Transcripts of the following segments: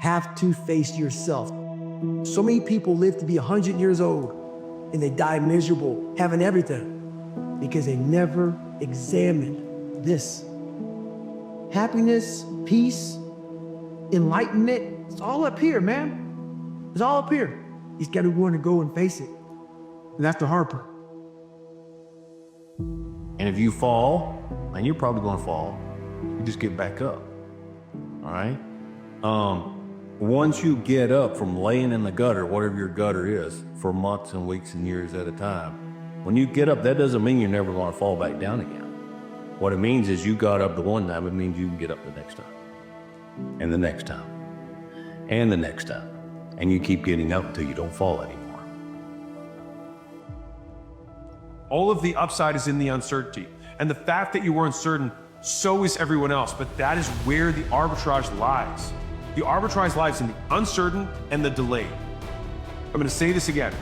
have to face yourself. So many people live to be 100 years old and they die miserable, having everything, because they never examined this. Happiness, peace, enlightenment, it's all up here, man. It's all up here. You just gotta want to go and face it. And that's the hard part. And if you fall, and you're probably gonna fall, you just get back up, all right? Once you get up from laying in the gutter, whatever your gutter is, for months and weeks and years at a time, when you get up, that doesn't mean you're never gonna fall back down again. What it means is you got up the one time, it means you can get up the next time, and the next time, and the next time, and you keep getting up until you don't fall anymore. All of the upside is in the uncertainty. And the fact that you were uncertain, so is everyone else. But that is where the arbitrage lies. The arbitrage lies in the uncertain and the delayed. I'm gonna say this again.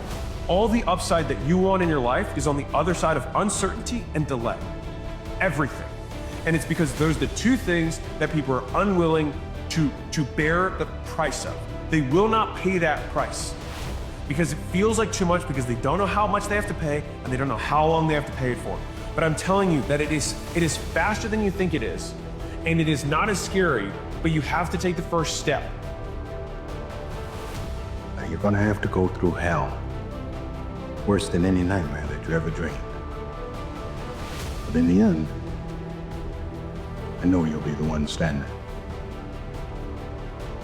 All the upside that you want in your life is on the other side of uncertainty and delay. Everything. And it's because those are the two things that people are unwilling to bear the price of. They will not pay that price because it feels like too much, because they don't know how much they have to pay and they don't know how long they have to pay it for. But I'm telling you that it is faster than you think it is, and it is not as scary, but you have to take the first step. Now you're gonna have to go through hell, worse than any nightmare that you ever dreamed. But in the end, I know you'll be the one standing.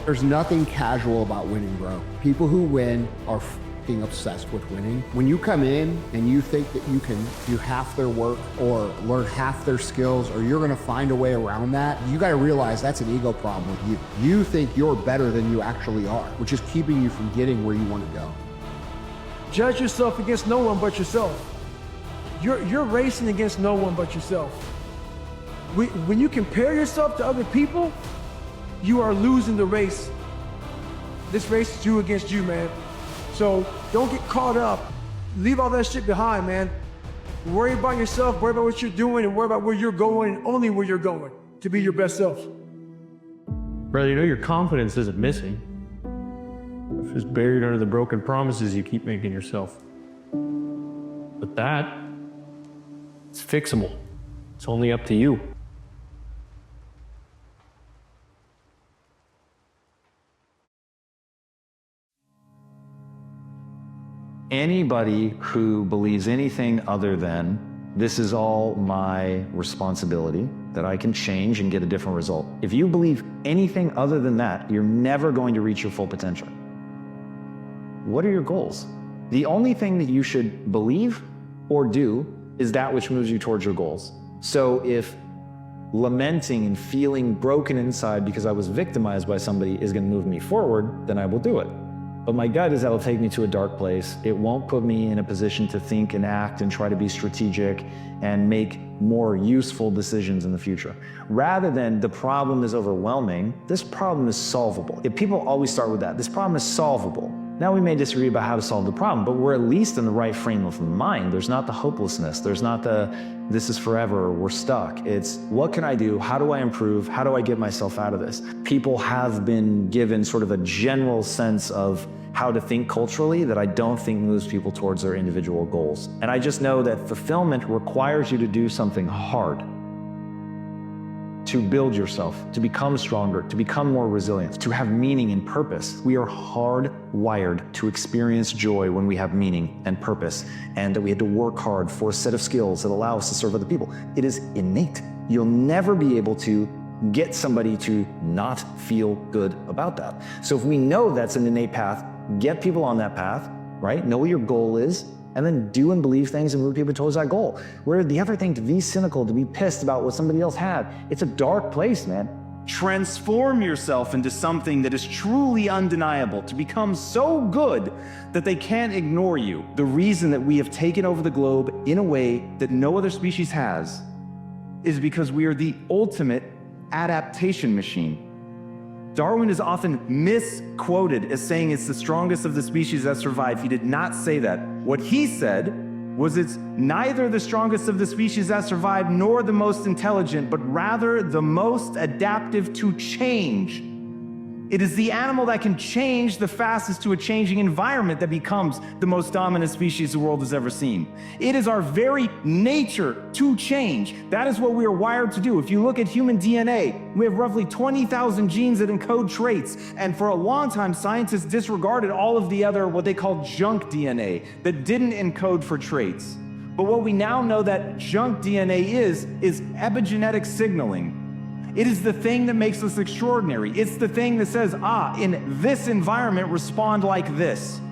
There's nothing casual about winning, bro. People who win are f***ing obsessed with winning. When you come in and you think that you can do half their work or learn half their skills, or you're gonna find a way around that, you gotta realize that's an ego problem with you. You think you're better than you actually are, which is keeping you from getting where you wanna go. Judge yourself against no one but yourself. You're racing against no one but yourself. When you compare yourself to other people, you are losing the race. This race is you against you, man. So don't get caught up. Leave all that shit behind, man. Worry about yourself, worry about what you're doing, and worry about where you're going, and only where you're going to be your best self. Brother, you know your confidence isn't missing. It's just buried under the broken promises you keep making yourself. But that, it's fixable. It's only up to you. Anybody who believes anything other than this is all my responsibility, that I can change and get a different result. If you believe anything other than that, you're never going to reach your full potential. What are your goals? The only thing that you should believe or do is that which moves you towards your goals. So if lamenting and feeling broken inside because I was victimized by somebody is going to move me forward, then I will do it. But my gut is that'll take me to a dark place. It won't put me in a position to think and act and try to be strategic and make more useful decisions in the future. Rather than the problem is overwhelming, this problem is solvable. If people always start with that, this problem is solvable. Now we may disagree about how to solve the problem, but we're at least in the right frame of mind. There's not the hopelessness. There's not the, this is forever, we're stuck. It's, what can I do? How do I improve? How do I get myself out of this? People have been given sort of a general sense of how to think culturally that I don't think moves people towards their individual goals. And I just know that fulfillment requires you to do something hard, to build yourself, to become stronger, to become more resilient, to have meaning and purpose. We are hardwired to experience joy when we have meaning and purpose, and that we had to work hard for a set of skills that allow us to serve other people. It is innate. You'll never be able to get somebody to not feel good about that. So if we know that's an innate path, get people on that path, right? Know what your goal is, and then do and believe things and move people towards that goal. Where the other thing, to be cynical, to be pissed about what somebody else had, it's a dark place, man. Transform yourself into something that is truly undeniable, to become so good that they can't ignore you. The reason that we have taken over the globe in a way that no other species has is because we are the ultimate adaptation machine. Darwin is often misquoted as saying it's the strongest of the species that survived. He did not say that. What he said was it's neither the strongest of the species that survived nor the most intelligent, but rather the most adaptive to change. It is the animal that can change the fastest to a changing environment that becomes the most dominant species the world has ever seen. It is our very nature to change. That is what we are wired to do. If you look at human DNA, we have roughly 20,000 genes that encode traits. And for a long time, scientists disregarded all of the other, what they call junk DNA, that didn't encode for traits. But what we now know that junk DNA is epigenetic signaling. It is the thing that makes us extraordinary. It's the thing that says, in this environment, respond like this.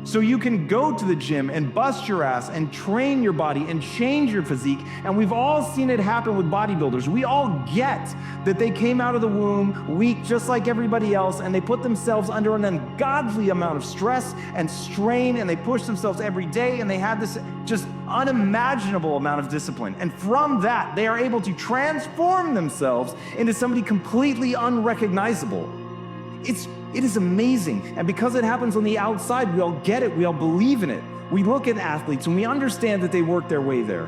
So you can go to the gym and bust your ass and train your body and change your physique. And we've all seen it happen with bodybuilders. We all get that they came out of the womb weak just like everybody else, and they put themselves under an ungodly amount of stress and strain, and they pushed themselves every day, and they had this just unimaginable amount of discipline. And from that, they are able to transform themselves into somebody completely unrecognizable. It is amazing. And because it happens on the outside, we all get it, we all believe in it. We look at athletes and we understand that they work their way there.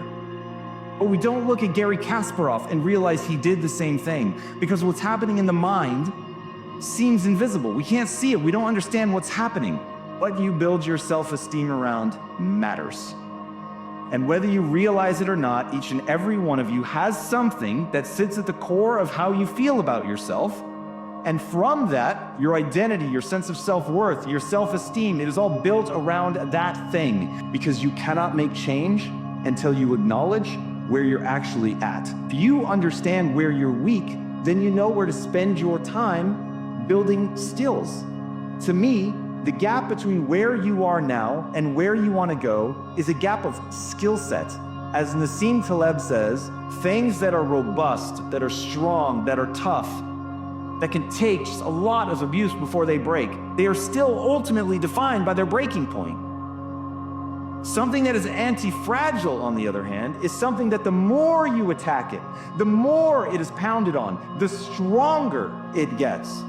But we don't look at Gary Kasparov and realize he did the same thing, because what's happening in the mind seems invisible. We can't see it, we don't understand what's happening. What you build your self-esteem around matters. And whether you realize it or not, each and every one of you has something that sits at the core of how you feel about yourself. And from that, your identity, your sense of self-worth, your self-esteem, it is all built around that thing, because you cannot make change until you acknowledge where you're actually at. If you understand where you're weak, then you know where to spend your time building skills. To me, the gap between where you are now and where you want to go is a gap of skill set. As Nassim Taleb says, things that are robust, that are strong, that are tough, that can take just a lot of abuse before they break, they are still ultimately defined by their breaking point. Something that is anti-fragile, on the other hand, is something that the more you attack it, the more it is pounded on, the stronger it gets.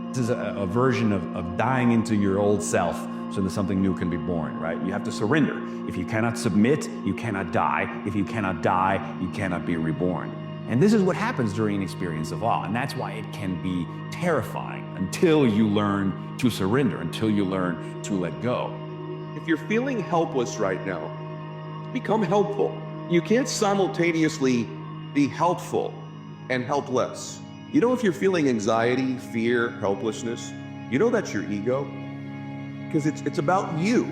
This is a version of dying into your old self so that something new can be born, right? You have to surrender. If you cannot submit, you cannot die. If you cannot die, you cannot be reborn. And this is what happens during an experience of awe, and that's why it can be terrifying until you learn to surrender, until you learn to let go. If you're feeling helpless right now, become helpful. You can't simultaneously be helpful and helpless. You know, if you're feeling anxiety, fear, helplessness, you know that's your ego, because it's about you.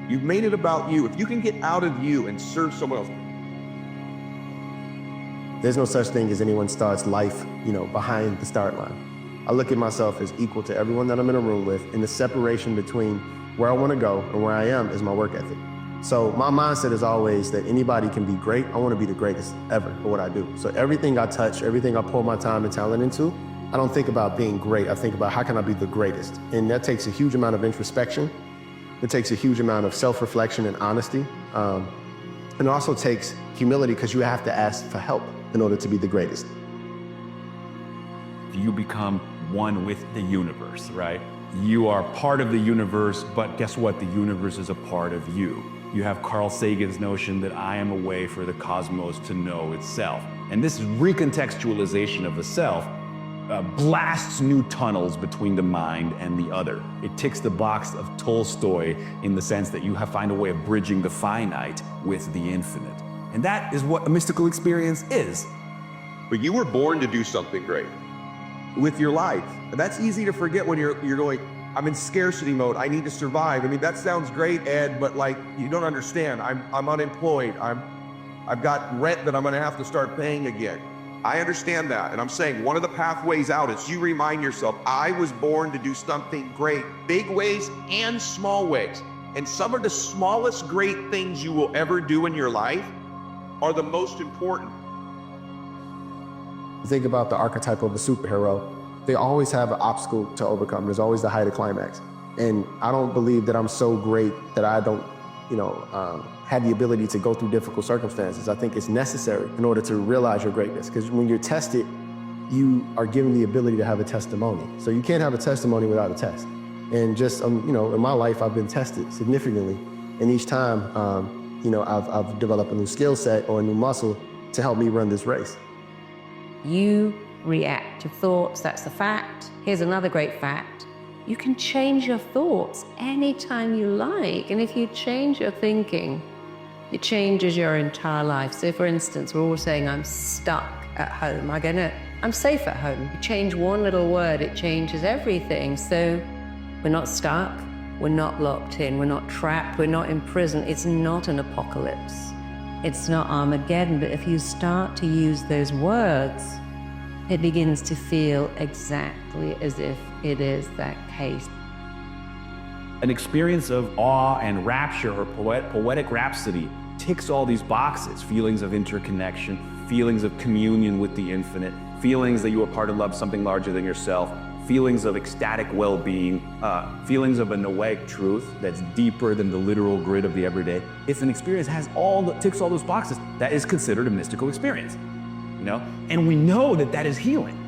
You've made it about you. If you can get out of you and serve someone else. There's no such thing as anyone starts life, behind the start line. I look at myself as equal to everyone that I'm in a room with, and the separation between where I want to go and where I am is my work ethic. So my mindset is always that anybody can be great. I want to be the greatest ever for what I do. So everything I touch, everything I pour my time and talent into, I don't think about being great. I think about how can I be the greatest? And that takes a huge amount of introspection. It takes a huge amount of self-reflection and honesty. And it also takes humility, because you have to ask for help in order to be the greatest. You become one with the universe, right? You are part of the universe, but guess what? The universe is a part of you. You have Carl Sagan's notion that I am a way for the cosmos to know itself. And this recontextualization of the self blasts new tunnels between the mind and the other. It ticks the box of Tolstoy in the sense that you find a way of bridging the finite with the infinite. And that is what a mystical experience is. But you were born to do something great with your life. And that's easy to forget when you're going, I'm in scarcity mode, I need to survive. I mean, that sounds great, Ed, but you don't understand. I'm unemployed. I've got rent that I'm gonna have to start paying again. I understand that, and I'm saying one of the pathways out is you remind yourself, I was born to do something great, big ways and small ways. And some of the smallest great things you will ever do in your life are the most important. Think about the archetype of a superhero. They always have an obstacle to overcome. There's always the height of climax. And I don't believe that I'm so great that I don't, have the ability to go through difficult circumstances. I think it's necessary in order to realize your greatness. Because when you're tested, you are given the ability to have a testimony. So you can't have a testimony without a test. And just, in my life, I've been tested significantly. And each time, I've developed a new skill set or a new muscle to help me run this race. You react to thoughts, that's the fact. Here's another great fact. You can change your thoughts anytime you like. And if you change your thinking, it changes your entire life. So for instance, we're all saying, I'm stuck at home. I'm safe at home. You change one little word, it changes everything. So we're not stuck, we're not locked in, we're not trapped, we're not in prison. It's not an apocalypse. It's not Armageddon, but if you start to use those words, it begins to feel exactly as if it is that case. An experience of awe and rapture or poetic rhapsody ticks all these boxes: feelings of interconnection, feelings of communion with the infinite, feelings that you are part of love, something larger than yourself, feelings of ecstatic well-being, feelings of a noetic truth that's deeper than the literal grid of the everyday. If an experience ticks all those boxes, that is considered a mystical experience, you know? And we know that that is healing.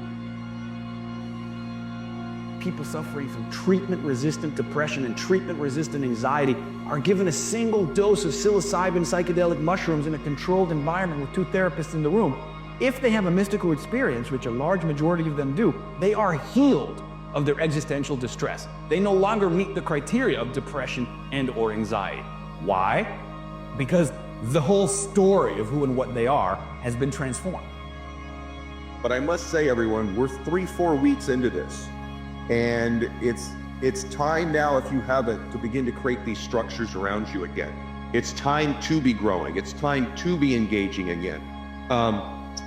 People suffering from treatment-resistant depression and treatment-resistant anxiety are given a single dose of psilocybin psychedelic mushrooms in a controlled environment with 2 therapists in the room. If they have a mystical experience, which a large majority of them do, they are healed of their existential distress. They no longer meet the criteria of depression and or anxiety. Why? Because the whole story of who and what they are has been transformed. But I must say, everyone, we're 3-4 weeks into this. And it's time now, if you haven't, to begin to create these structures around you again. It's time to be growing. It's time to be engaging again.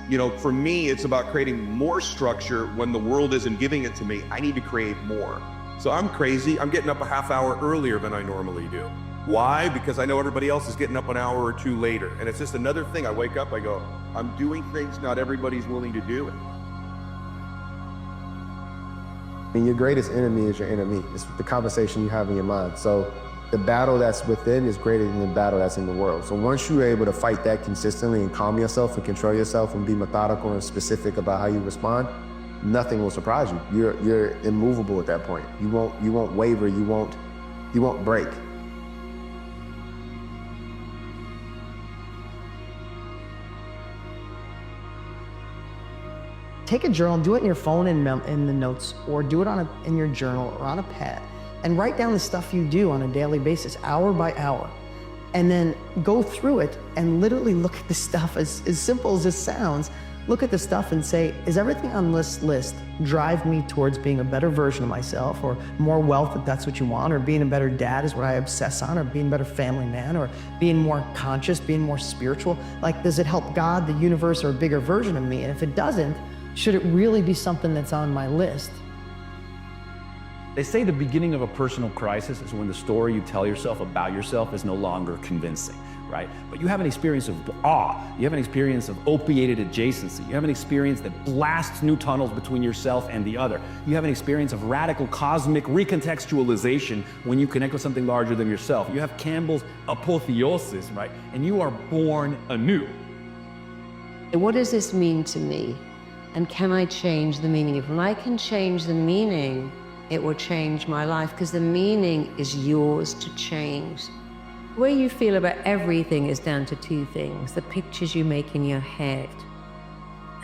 You know, for me, it's about creating more structure when the world isn't giving it to me. I need to create more. So I'm crazy. I'm getting up a half hour earlier than I normally do. Why? Because I know everybody else is getting up an hour or 2 later. And it's just another thing. I wake up, I go, I'm doing things not everybody's willing to do. I mean, your greatest enemy is your enemy. It's the conversation you have in your mind. So the battle that's within is greater than the battle that's in the world. So once you're able to fight that consistently and calm yourself and control yourself and be methodical and specific about how you respond, nothing will surprise you. You're immovable at that point. You won't waver. You won't break. Take a journal, do it in your phone in the notes, or do it in your journal or on a pad, and write down the stuff you do on a daily basis, hour by hour, and then go through it and literally look at the stuff, as simple as this sounds. Look at the stuff and say, is everything on this list drive me towards being a better version of myself, or more wealth if that's what you want, or being a better dad is what I obsess on, or being a better family man, or being more conscious, being more spiritual? Like, does it help God, the universe, or a bigger version of me? And if it doesn't, should it really be something that's on my list? They say the beginning of a personal crisis is when the story you tell yourself about yourself is no longer convincing, right? But you have an experience of awe, you have an experience of opiated adjacency, you have an experience that blasts new tunnels between yourself and the other. You have an experience of radical cosmic recontextualization when you connect with something larger than yourself. You have Campbell's apotheosis, right? And you are born anew. What does this mean to me? And can I change the meaning? If I can change the meaning, it will change my life, because the meaning is yours to change. The way you feel about everything is down to 2 things: the pictures you make in your head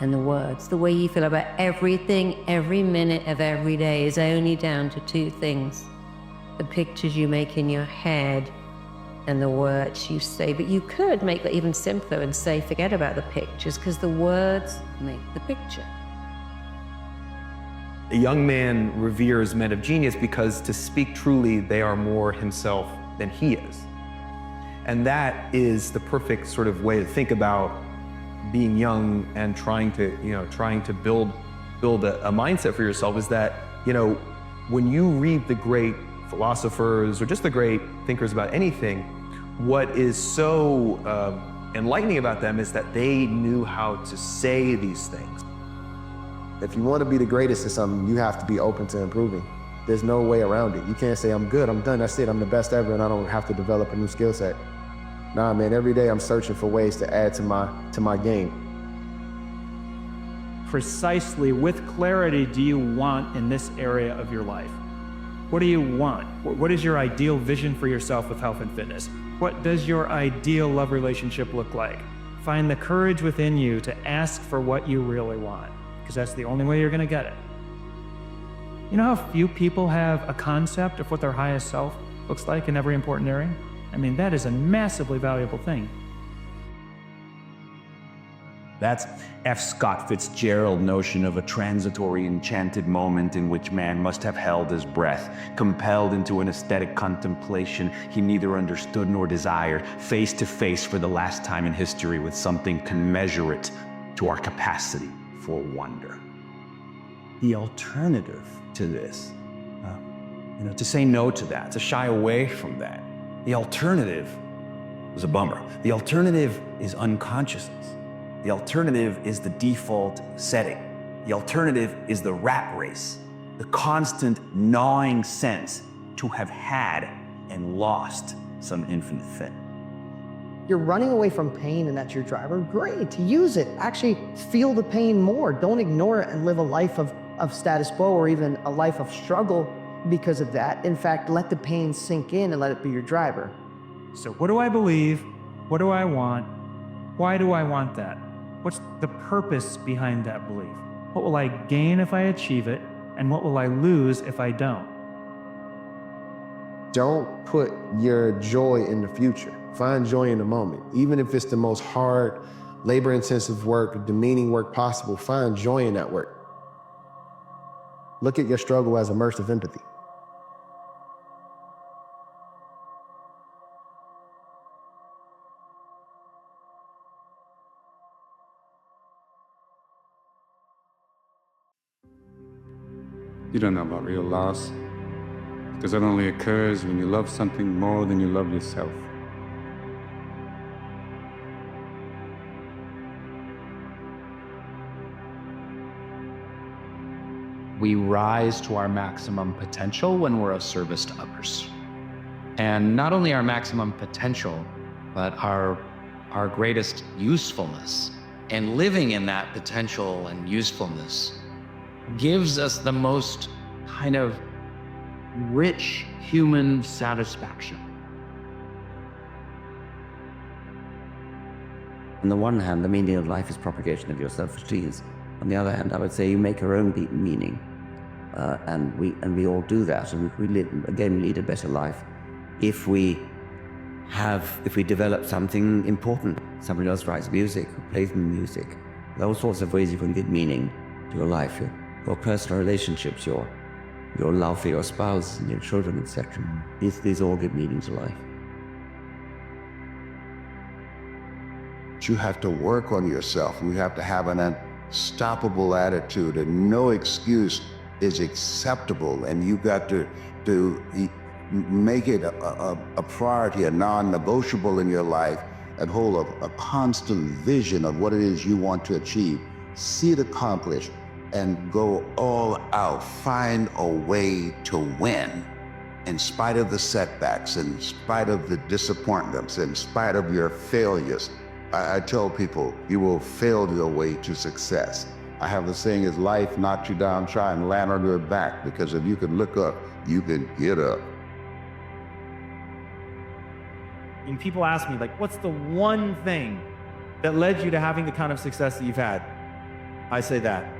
and the words. The way you feel about everything, every minute of every day, is only down to 2 things: the pictures you make in your head and the words you say. But you could make that even simpler and say, forget about the pictures, because the words make the picture. A young man reveres men of genius because, to speak truly, they are more himself than he is. And that is the perfect sort of way to think about being young and trying to build a mindset for yourself, is that, when you read the great philosophers or just the great thinkers about anything, what is so enlightening about them is that they knew how to say these things. If you want to be the greatest at something, you have to be open to improving. There's no way around it. You can't say, I'm good, I'm done, that's it, I'm the best ever, and I don't have to develop a new skill set. Nah, man, every day I'm searching for ways to add to my game. Precisely, with clarity, do you want in this area of your life? What do you want? What is your ideal vision for yourself with health and fitness? What does your ideal love relationship look like? find the courage within you to ask for what you really want, because that's the only way you're going to get it. You know how few people have a concept of what their highest self looks like in every important area? I mean, that is a massively valuable thing. That's F. Scott Fitzgerald's notion of a transitory enchanted moment in which man must have held his breath, compelled into an aesthetic contemplation he neither understood nor desired, face to face for the last time in history with something commensurate to our capacity for wonder. The alternative to this, to say no to that, to shy away from that, the alternative is a bummer. The alternative is unconsciousness. The alternative is the default setting. The alternative is the rat race, the constant gnawing sense to have had and lost some infinite thing. You're running away from pain and that's your driver. Great, use it. Actually feel the pain more. Don't ignore it and live a life of status quo or even a life of struggle because of that. In fact, let the pain sink in and let it be your driver. So what do I believe? What do I want? Why do I want that? What's the purpose behind that belief? What will I gain if I achieve it? And what will I lose if I don't? Don't put your joy in the future. Find joy in the moment. Even if it's the most hard, labor-intensive work, demeaning work possible, find joy in that work. Look at your struggle as immersive empathy. You don't know about real loss, because it only occurs when you love something more than you love yourself. We rise to our maximum potential when we're of service to others. And not only our maximum potential, but our greatest usefulness. And living in that potential and usefulness gives us the most kind of rich human satisfaction. On the one hand, the meaning of life is propagation of your self-esteem. On the other hand, I would say you make your own meaning, and we all do that, and we lead a better life if we develop something important. Somebody else writes music, or plays music. There are all sorts of ways you can give meaning to your life, your personal relationships, your love for your spouse and your children, etc. These all give meaning to life. You have to work on yourself. You have to have an unstoppable attitude, and no excuse is acceptable. And you got to make it a priority, a non-negotiable in your life, and hold a constant vision of what it is you want to achieve. See it accomplished and go all out. Find a way to win in spite of the setbacks, in spite of the disappointments, in spite of your failures. I tell people, you will fail your way to success. I have the saying, is life knocked you down, try and land on your back, because if you can look up, you can get up. And people ask me, like, what's the one thing that led you to having the kind of success that you've had? I say that.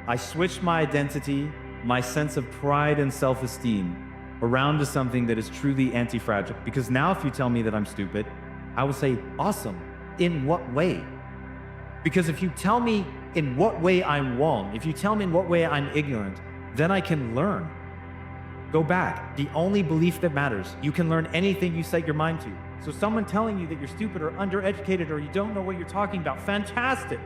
I switched my identity, my sense of pride and self-esteem around to something that is truly anti-fragile. Because now if you tell me that I'm stupid, I will say, awesome. In what way? Because if you tell me in what way I'm wrong, if you tell me in what way I'm ignorant, then I can learn. Go back. The only belief that matters. You can learn anything you set your mind to. So someone telling you that you're stupid or undereducated or you don't know what you're talking about, fantastic.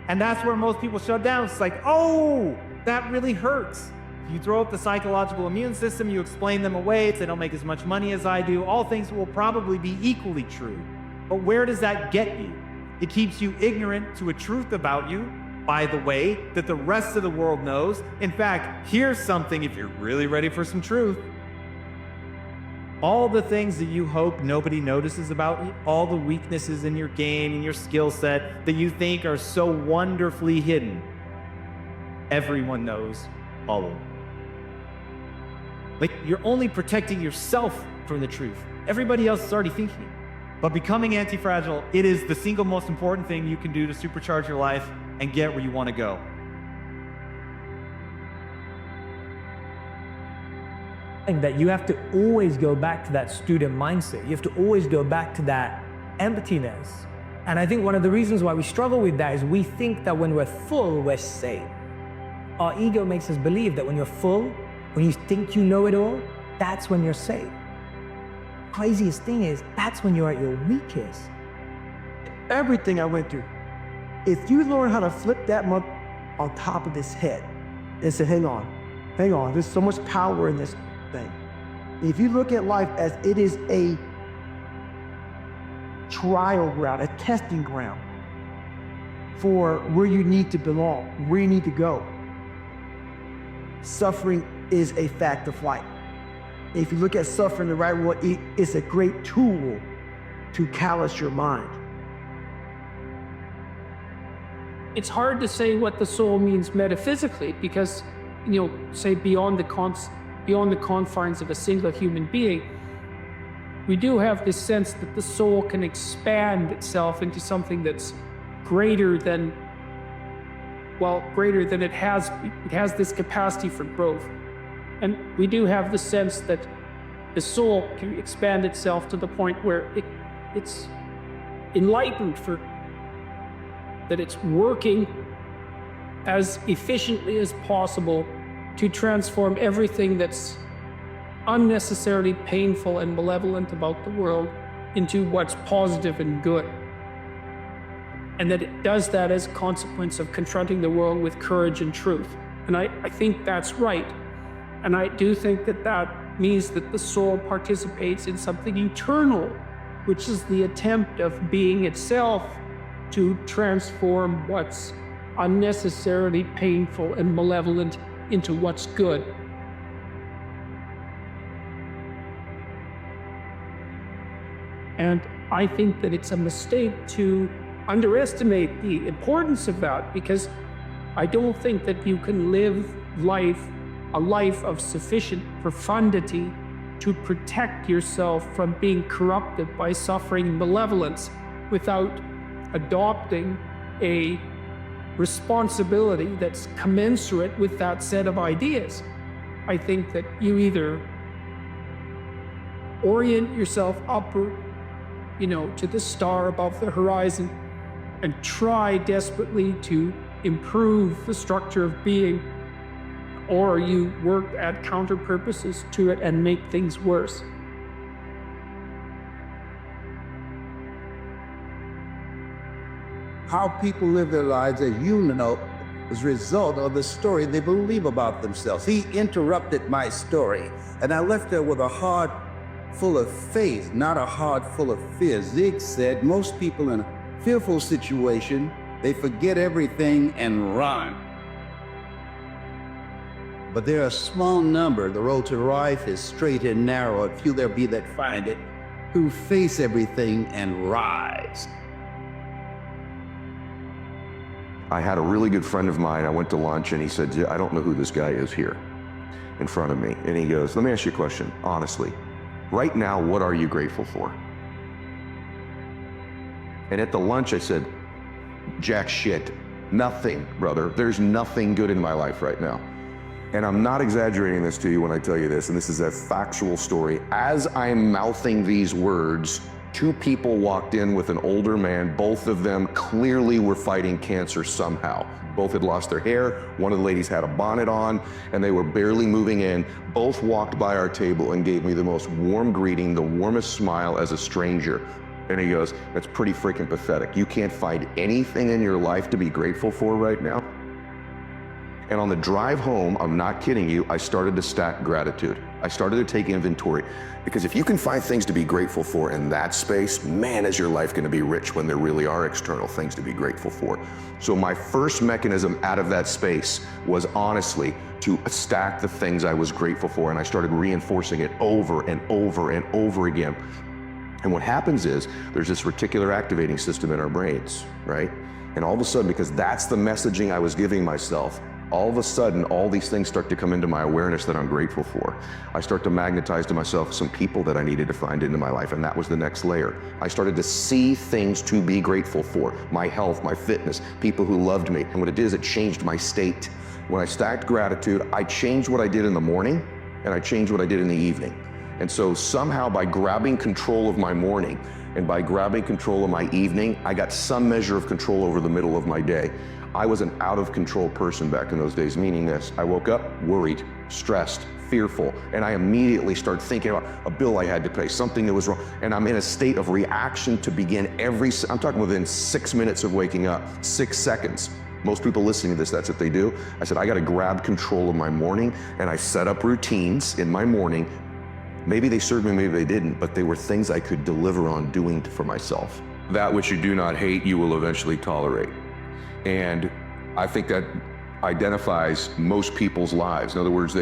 And that's where most people shut down. It's like, oh, that really hurts. You throw up the psychological immune system, you explain them away, they don't make as much money as I do, all things will probably be equally true. But where does that get you? It keeps you ignorant to a truth about you, by the way, that the rest of the world knows. In fact, here's something if you're really ready for some truth. All the things that you hope nobody notices about you, all the weaknesses in your game and your skill set that you think are so wonderfully hidden, everyone knows all of them. Like, you're only protecting yourself from the truth. Everybody else is already thinking it. But becoming anti-fragile, it is the single most important thing you can do to supercharge your life and get where you want to go. That you have to always go back to that student mindset. You have to always go back to that emptiness. And I think one of the reasons why we struggle with that is we think that when we're full, we're safe. Our ego makes us believe that when you're full, when you think you know it all, that's when you're safe. Craziest thing is, that's when you're at your weakest. Everything I went through, if you learn how to flip that mug on top of his head and say, hang on, there's so much power in this thing. If you look at life as it is a trial ground, a testing ground for where you need to belong, where you need to go, suffering is a fact of life. If you look at suffering the right way, it's a great tool to callous your mind. It's hard to say what the soul means metaphysically because, say beyond the confines of a single human being, we do have this sense that the soul can expand itself into something that's greater than it has. It has this capacity for growth. And we do have the sense that the soul can expand itself to the point where it's enlightened, that it's working as efficiently as possible to transform everything that's unnecessarily painful and malevolent about the world into what's positive and good. And that it does that as a consequence of confronting the world with courage and truth. And I think that's right. And I do think that that means that the soul participates in something eternal, which is the attempt of being itself to transform what's unnecessarily painful and malevolent into what's good. And I think that it's a mistake to underestimate the importance of that, because I don't think that you can live a life of sufficient profundity to protect yourself from being corrupted by suffering malevolence without adopting a responsibility that's commensurate with that set of ideas. I think that you either orient yourself upward, to the star above the horizon and try desperately to improve the structure of being, or you work at counter purposes to it and make things worse. How people live their lives, as you know, is a result of the story they believe about themselves. He interrupted my story, and I left there with a heart full of faith, not a heart full of fear. Zig said, most people in a fearful situation, they forget everything and run. But there are a small number, the road to life is straight and narrow, and few there be that find it, who face everything and rise. I had a really good friend of mine, I went to lunch and he said, I don't know who this guy is here in front of me. And he goes, let me ask you a question, honestly. Right now, what are you grateful for? And at the lunch I said, jack shit, nothing, brother. There's nothing good in my life right now. And I'm not exaggerating this to you when I tell you this, and this is a factual story. As I'm mouthing these words, two people walked in with an older man. Both of them clearly were fighting cancer somehow. Both had lost their hair. One of the ladies had a bonnet on, and they were barely moving in. Both walked by our table and gave me the most warm greeting, the warmest smile as a stranger. And he goes, that's pretty freaking pathetic. You can't find anything in your life to be grateful for right now? And on the drive home, I'm not kidding you, I started to stack gratitude. I started to take inventory. Because if you can find things to be grateful for in that space, man, is your life gonna be rich when there really are external things to be grateful for. So my first mechanism out of that space was honestly to stack the things I was grateful for, and I started reinforcing it over and over and over again. And what happens is, there's this reticular activating system in our brains, right? And all of a sudden, because that's the messaging I was giving myself, all of a sudden, all these things start to come into my awareness that I'm grateful for. I start to magnetize to myself some people that I needed to find into my life, and that was the next layer. I started to see things to be grateful for. My health, my fitness, people who loved me. And what it did is it changed my state. When I stacked gratitude, I changed what I did in the morning, and I changed what I did in the evening. And so somehow by grabbing control of my morning and by grabbing control of my evening, I got some measure of control over the middle of my day. I was an out of control person back in those days, meaning this: I woke up worried, stressed, fearful, and I immediately start thinking about a bill I had to pay, something that was wrong, and I'm in a state of reaction to begin I'm talking within 6 minutes of waking up, 6 seconds. Most people listening to this, that's what they do. I said, I gotta grab control of my morning, and I set up routines in my morning. Maybe they served me, maybe they didn't, but they were things I could deliver on doing for myself. That which you do not hate, you will eventually tolerate. And I think that identifies most people's lives. In other words,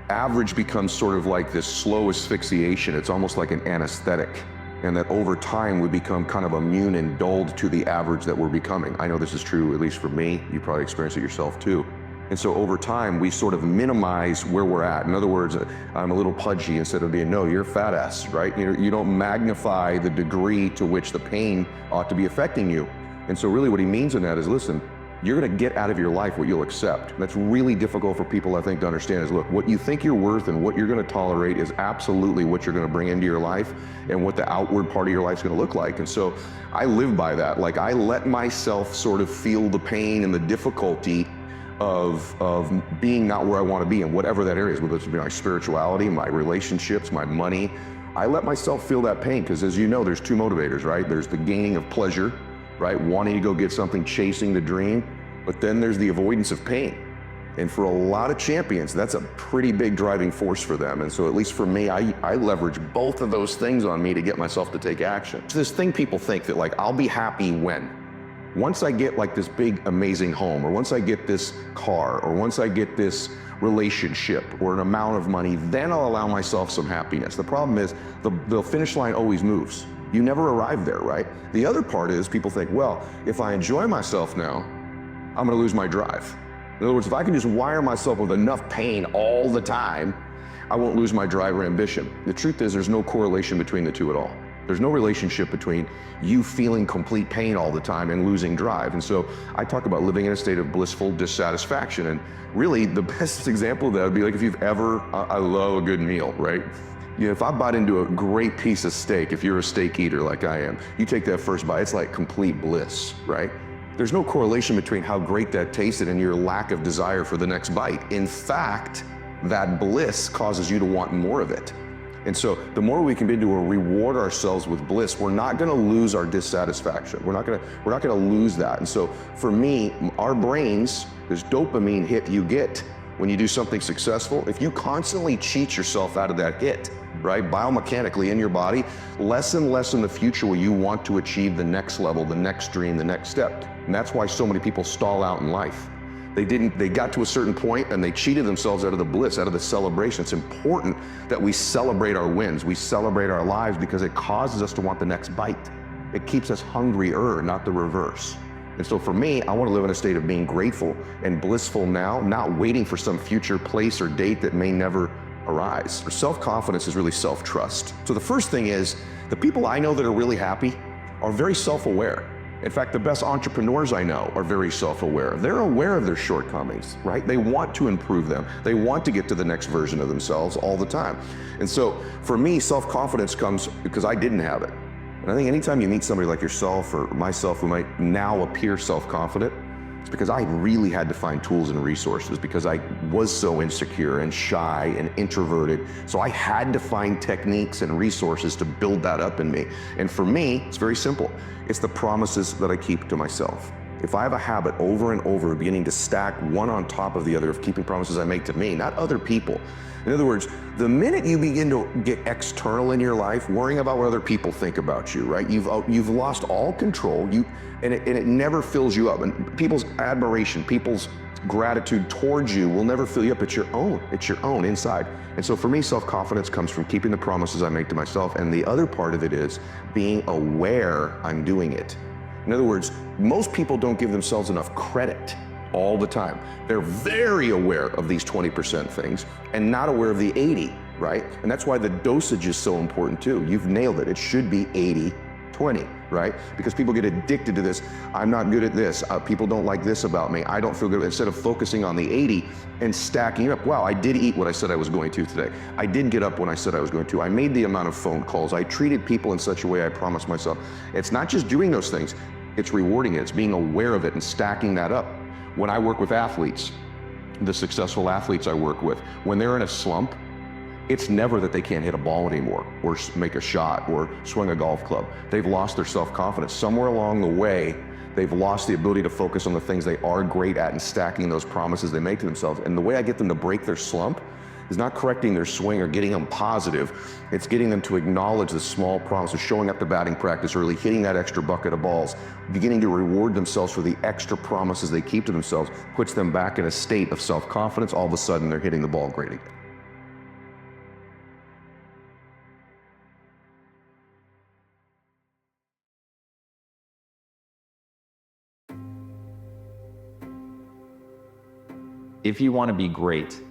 average becomes sort of like this slow asphyxiation. It's almost like an anesthetic. And that over time we become kind of immune and dulled to the average that we're becoming. I know this is true, at least for me. You probably experience it yourself too. And so over time, we sort of minimize where we're at. In other words, I'm a little pudgy instead of being, no, you're a fat ass, right? You don't magnify the degree to which the pain ought to be affecting you. And so really what he means in that is, listen, you're gonna get out of your life what you'll accept. And that's really difficult for people, I think, to understand is, look, what you think you're worth and what you're gonna tolerate is absolutely what you're gonna bring into your life and what the outward part of your life's gonna look like. And so I live by that. Like, I let myself sort of feel the pain and the difficulty of being not where I want to be in whatever that area is, whether it's my spirituality, my relationships, my money. I let myself feel that pain because, as you know, there's two motivators, right? There's the gaining of pleasure, right? Wanting to go get something, chasing the dream, but then there's the avoidance of pain. And for a lot of champions, that's a pretty big driving force for them. And so at least for me, I leverage both of those things on me to get myself to take action. It's this thing people think that, like, I'll be happy when? Once I get like this big, amazing home, or once I get this car, or once I get this relationship or an amount of money, then I'll allow myself some happiness. The problem is the finish line always moves. You never arrive there, right? The other part is people think, well, if I enjoy myself now, I'm gonna lose my drive. In other words, if I can just wire myself with enough pain all the time, I won't lose my drive or ambition. The truth is there's no correlation between the two at all. There's no relationship between you feeling complete pain all the time and losing drive. And so I talk about living in a state of blissful dissatisfaction. And really the best example of that would be like if you've ever, I love a good meal, right? You know, if I bite into a great piece of steak, if you're a steak eater like I am, you take that first bite, it's like complete bliss, right? There's no correlation between how great that tasted and your lack of desire for the next bite. In fact, that bliss causes you to want more of it. And so the more we can begin to reward ourselves with bliss, we're not gonna lose our dissatisfaction. We're not gonna lose that. And so for me, our brains, this dopamine hit you get when you do something successful, if you constantly cheat yourself out of that hit, right, biomechanically in your body, less and less in the future will you want to achieve the next level, the next dream, the next step. And that's why so many people stall out in life. They got to a certain point and they cheated themselves out of the bliss, out of the celebration. It's important that we celebrate our wins. We celebrate our lives because it causes us to want the next bite. It keeps us hungrier, not the reverse. And so for me, I want to live in a state of being grateful and blissful now, not waiting for some future place or date that may never arise. Self-confidence is really self-trust. So the first thing is, the people I know that are really happy are very self-aware. In fact, the best entrepreneurs I know are very self-aware. They're aware of their shortcomings, right? They want to improve them. They want to get to the next version of themselves all the time. And so for me, self-confidence comes because I didn't have it. And I think anytime you meet somebody like yourself or myself who might now appear self-confident, it's because I really had to find tools and resources because I was so insecure and shy and introverted. So I had to find techniques and resources to build that up in me. And for me, it's very simple. It's the promises that I keep to myself. If I have a habit over and over beginning to stack one on top of the other of keeping promises I make to me, not other people. In other words, the minute you begin to get external in your life, worrying about what other people think about you, right? You've lost all control, and it never fills you up. And people's admiration, people's gratitude towards you will never fill you up. It's your own inside. And so for me, self-confidence comes from keeping the promises I make to myself. And the other part of it is being aware I'm doing it. In other words, most people don't give themselves enough credit all the time. They're very aware of these 20% things and not aware of the 80, right? And that's why the dosage is so important too. You've nailed it. It should be 80-20, right? Because people get addicted to this. I'm not good at this. People don't like this about me. I don't feel good. Instead of focusing on the 80 and stacking it up. Wow, I did eat what I said I was going to today. I did get up when I said I was going to. I made the amount of phone calls. I treated people in such a way I promised myself. It's not just doing those things. It's rewarding it. It's being aware of it and stacking that up. When I work with athletes, the successful athletes I work with, when they're in a slump, it's never that they can't hit a ball anymore or make a shot or swing a golf club. They've lost their self-confidence. Somewhere along the way, they've lost the ability to focus on the things they are great at and stacking those promises they make to themselves. And the way I get them to break their slump is not correcting their swing or getting them positive. It's getting them to acknowledge the small promises, showing up to batting practice early, hitting that extra bucket of balls, beginning to reward themselves for the extra promises they keep to themselves, puts them back in a state of self-confidence. All of a sudden, they're hitting the ball great again. If you want to be great,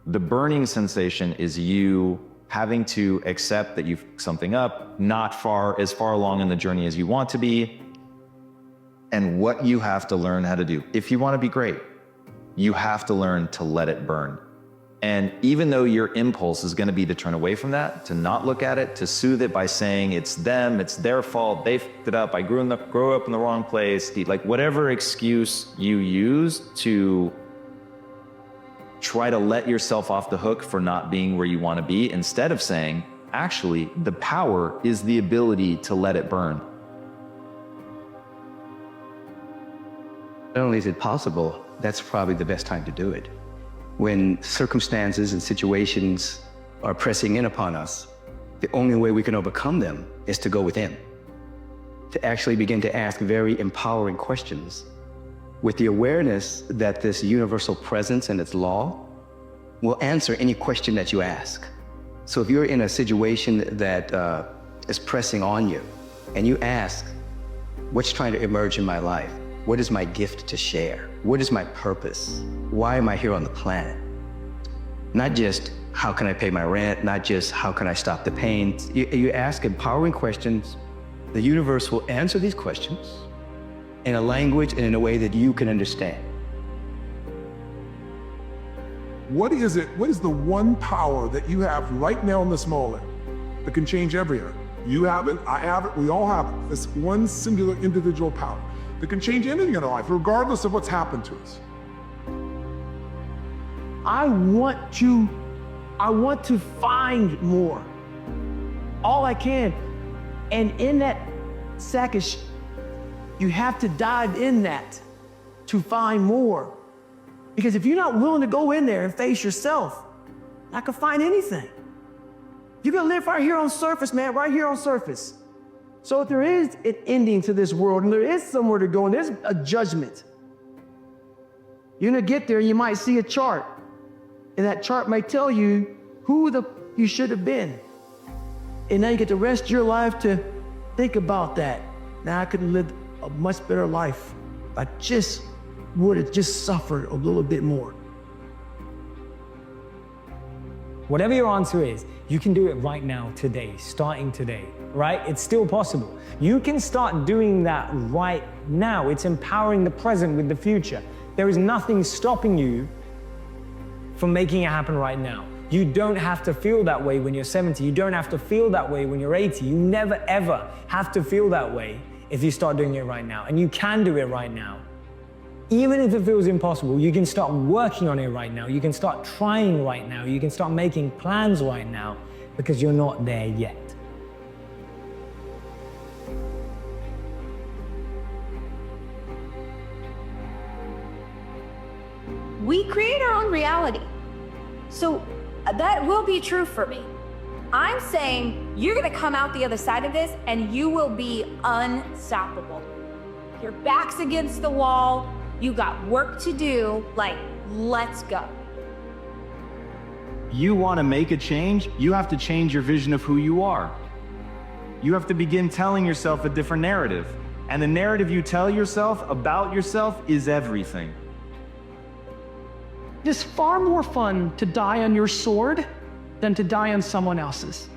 the burning sensation is you having to accept that you've something up, not as far along in the journey as you want to be, and what you have to learn how to do. If you want to be great, you have to learn to let it burn. And even though your impulse is going to be to turn away from that, to not look at it, to soothe it by saying it's them, it's their fault, they fucked it up, I grew up in the wrong place, like whatever excuse you use to try to let yourself off the hook for not being where you want to be, instead of saying, actually, the power is the ability to let it burn. Not only is it possible, that's probably the best time to do it. When circumstances and situations are pressing in upon us, the only way we can overcome them is to go within, to actually begin to ask very empowering questions with the awareness that this universal presence and its law will answer any question that you ask. So if you're in a situation that is pressing on you and you ask, what's trying to emerge in my life? What is my gift to share? What is my purpose? Why am I here on the planet? Not just how can I pay my rent, not just how can I stop the pain. You ask empowering questions. The universe will answer these questions in a language and in a way that you can understand. What is it? What is the one power that you have right now in this moment that can change everything? You have it, I have it, we all have it. This one singular individual power that can change anything in our life, regardless of what's happened to us. I want to find more. All I can. And in that sack of you have to dive in that to find more. Because if you're not willing to go in there and face yourself, not gonna find anything. You're gonna live right here on surface, man, right here on surface. So if there is an ending to this world and there is somewhere to go and there's a judgment, you're gonna get there and you might see a chart. And that chart might tell you who you should have been. And now you get the rest of your life to think about that. Now I could have lived a much better life if I just would have just suffered a little bit more. Whatever your answer is, you can do it right now, today, starting today, right? It's still possible. You can start doing that right now. It's empowering the present with the future. There is nothing stopping you from making it happen right now. You don't have to feel that way when you're 70. You don't have to feel that way when you're 80. You never, ever have to feel that way if you start doing it right now. And you can do it right now. Even if it feels impossible, you can start working on it right now. You can start trying right now. You can start making plans right now because you're not there yet. We create our own reality. So that will be true for me. I'm saying you're gonna come out the other side of this and you will be unstoppable. Your back's against the wall, you got work to do, like, let's go. You want to make a change, you have to change your vision of who you are. You have to begin telling yourself a different narrative. And the narrative you tell yourself about yourself is everything. It is far more fun to die on your sword than to die on someone else's.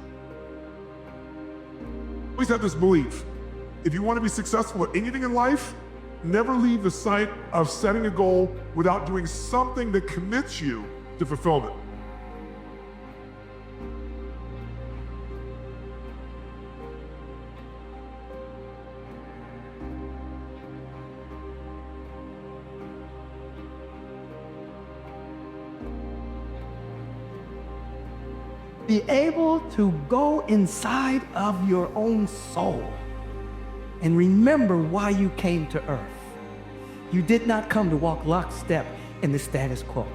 Always have this belief. If you want to be successful at anything in life, never leave the sight of setting a goal without doing something that commits you to fulfillment. Be able to go inside of your own soul and remember why you came to earth. You did not come to walk lockstep in the status quo.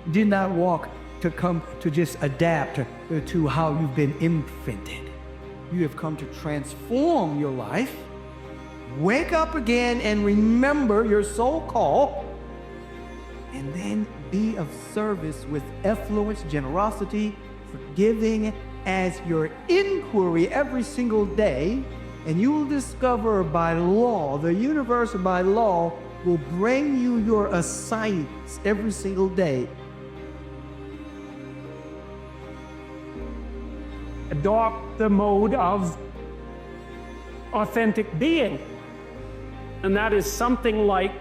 You did not walk to come to just adapt to how you've been imprinted. You have come to transform your life, wake up again and remember your soul call, and then be of service with effluence, generosity, forgiving as your inquiry every single day, and you will discover by law, the universe by law will bring you your assignments every single day. Adopt the mode of authentic being. And that is something like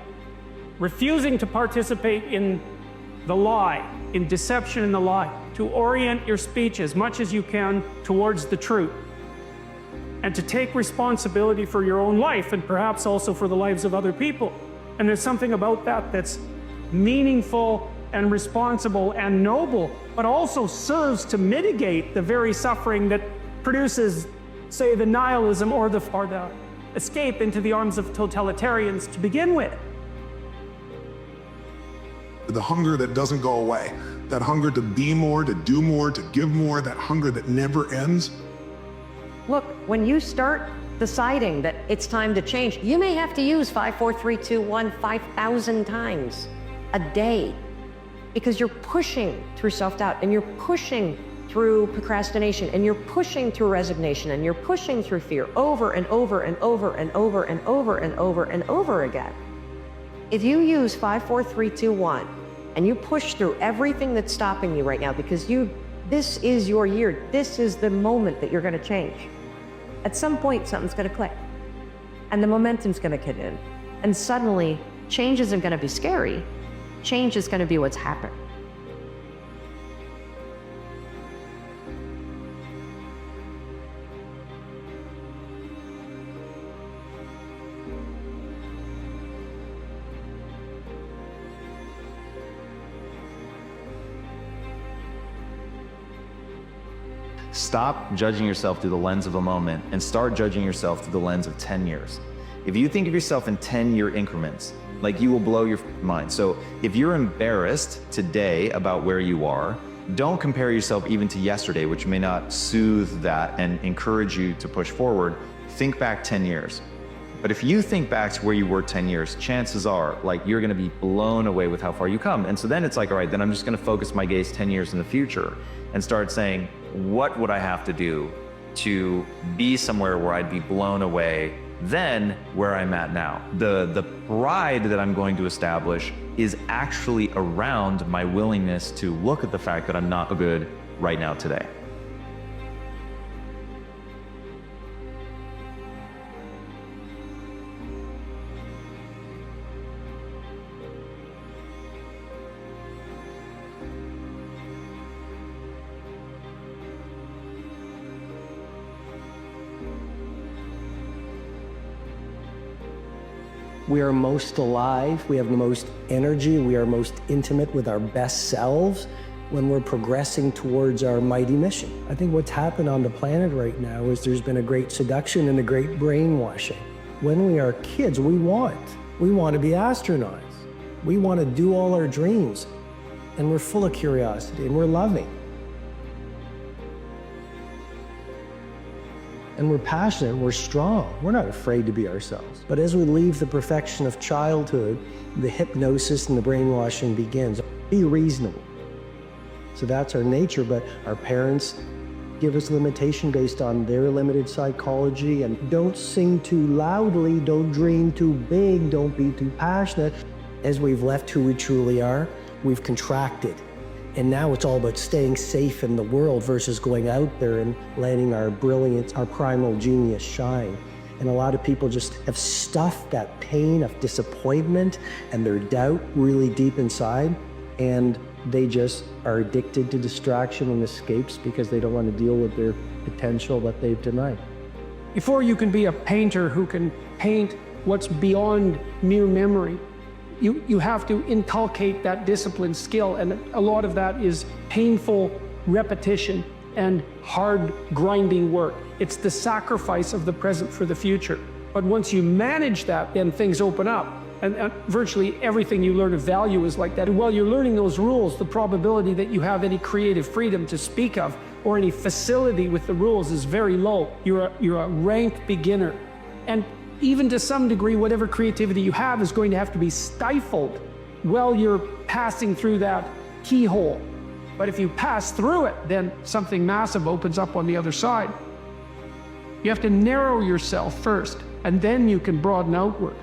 refusing to participate in the lie, in deception in the lie, to orient your speech as much as you can towards the truth, and to take responsibility for your own life and perhaps also for the lives of other people. And there's something about that that's meaningful and responsible and noble, but also serves to mitigate the very suffering that produces, say, the nihilism or the escape into the arms of totalitarians to begin with. The hunger that doesn't go away, that hunger to be more, to do more, to give more, that hunger that never ends. Look, when you start deciding that it's time to change, you may have to use 5, 4, 3, 2, 1, 5,000 times a day, because you're pushing through self-doubt, and you're pushing through procrastination, and you're pushing through resignation, and you're pushing through fear over and over and over and over and over and over and over again. If you use 5, 4, 3, 2, 1, and you push through everything that's stopping you right now, because this is your year, this is the moment that you're gonna change. At some point, something's gonna click, and the momentum's gonna kick in, and suddenly, change isn't gonna be scary, change is gonna be what's happened. Stop judging yourself through the lens of a moment and start judging yourself through the lens of 10 years. If you think of yourself in 10-year increments, like, you will blow your mind. So if you're embarrassed today about where you are, don't compare yourself even to yesterday, which may not soothe that and encourage you to push forward. Think back 10 years. But if you think back to where you were 10 years, chances are, like, you're gonna be blown away with how far you come. And so then it's like, all right, then I'm just gonna focus my gaze 10 years in the future and start saying, what would I have to do to be somewhere where I'd be blown away than where I'm at now? The pride that I'm going to establish is actually around my willingness to look at the fact that I'm not good right now today. We are most alive, we have the most energy, we are most intimate with our best selves when we're progressing towards our mighty mission. I think what's happened on the planet right now is there's been a great seduction and a great brainwashing. When we are kids, we want to be astronauts. We want to do all our dreams, and we're full of curiosity and we're loving. And we're passionate, we're strong. We're not afraid to be ourselves. But as we leave the perfection of childhood, the hypnosis and the brainwashing begins. Be reasonable. So that's our nature, but our parents give us limitation based on their limited psychology. And don't sing too loudly, don't dream too big, don't be too passionate. As we've left who we truly are, we've contracted. And now it's all about staying safe in the world versus going out there and letting our brilliance, our primal genius shine. And a lot of people just have stuffed that pain of disappointment and their doubt really deep inside. And they just are addicted to distraction and escapes because they don't want to deal with their potential that they've denied. Before you can be a painter who can paint what's beyond mere memory, you have to inculcate that discipline skill, and a lot of that is painful repetition and hard grinding work. It's the sacrifice of the present for the future. But once you manage that, then things open up. And virtually everything you learn of value is like that. And while you're learning those rules, the probability that you have any creative freedom to speak of or any facility with the rules is very low. You're a rank beginner. And even to some degree, whatever creativity you have is going to have to be stifled while you're passing through that keyhole. But if you pass through it, then something massive opens up on the other side. You have to narrow yourself first, and then you can broaden outward.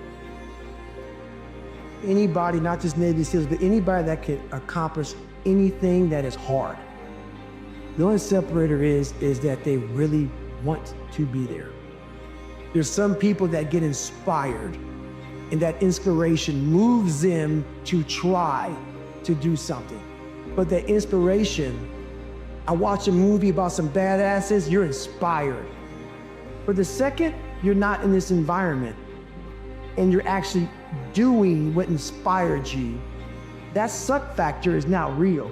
Anybody, not just Navy SEALs, but anybody that can accomplish anything that is hard. The only separator is that they really want to be there. There's some people that get inspired, and that inspiration moves them to try to do something. But that inspiration, I watch a movie about some badasses, you're inspired. But the second you're not in this environment and you're actually doing what inspired you, that suck factor is now real.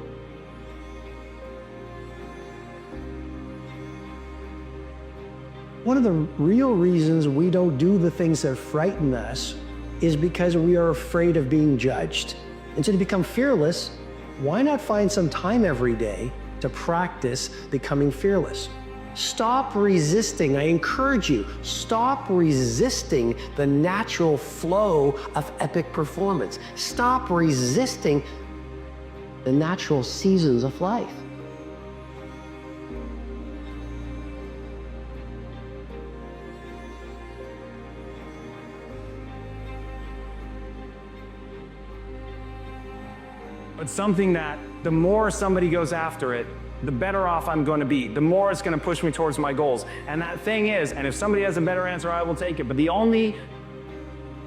One of the real reasons we don't do the things that frighten us is because we are afraid of being judged. And so to become fearless, why not find some time every day to practice becoming fearless? Stop resisting. I encourage you, stop resisting the natural flow of epic performance. Stop resisting the natural seasons of life. But something that the more somebody goes after it, the better off I'm going to be. The more it's going to push me towards my goals. And that thing is, and if somebody has a better answer, I will take it. But the only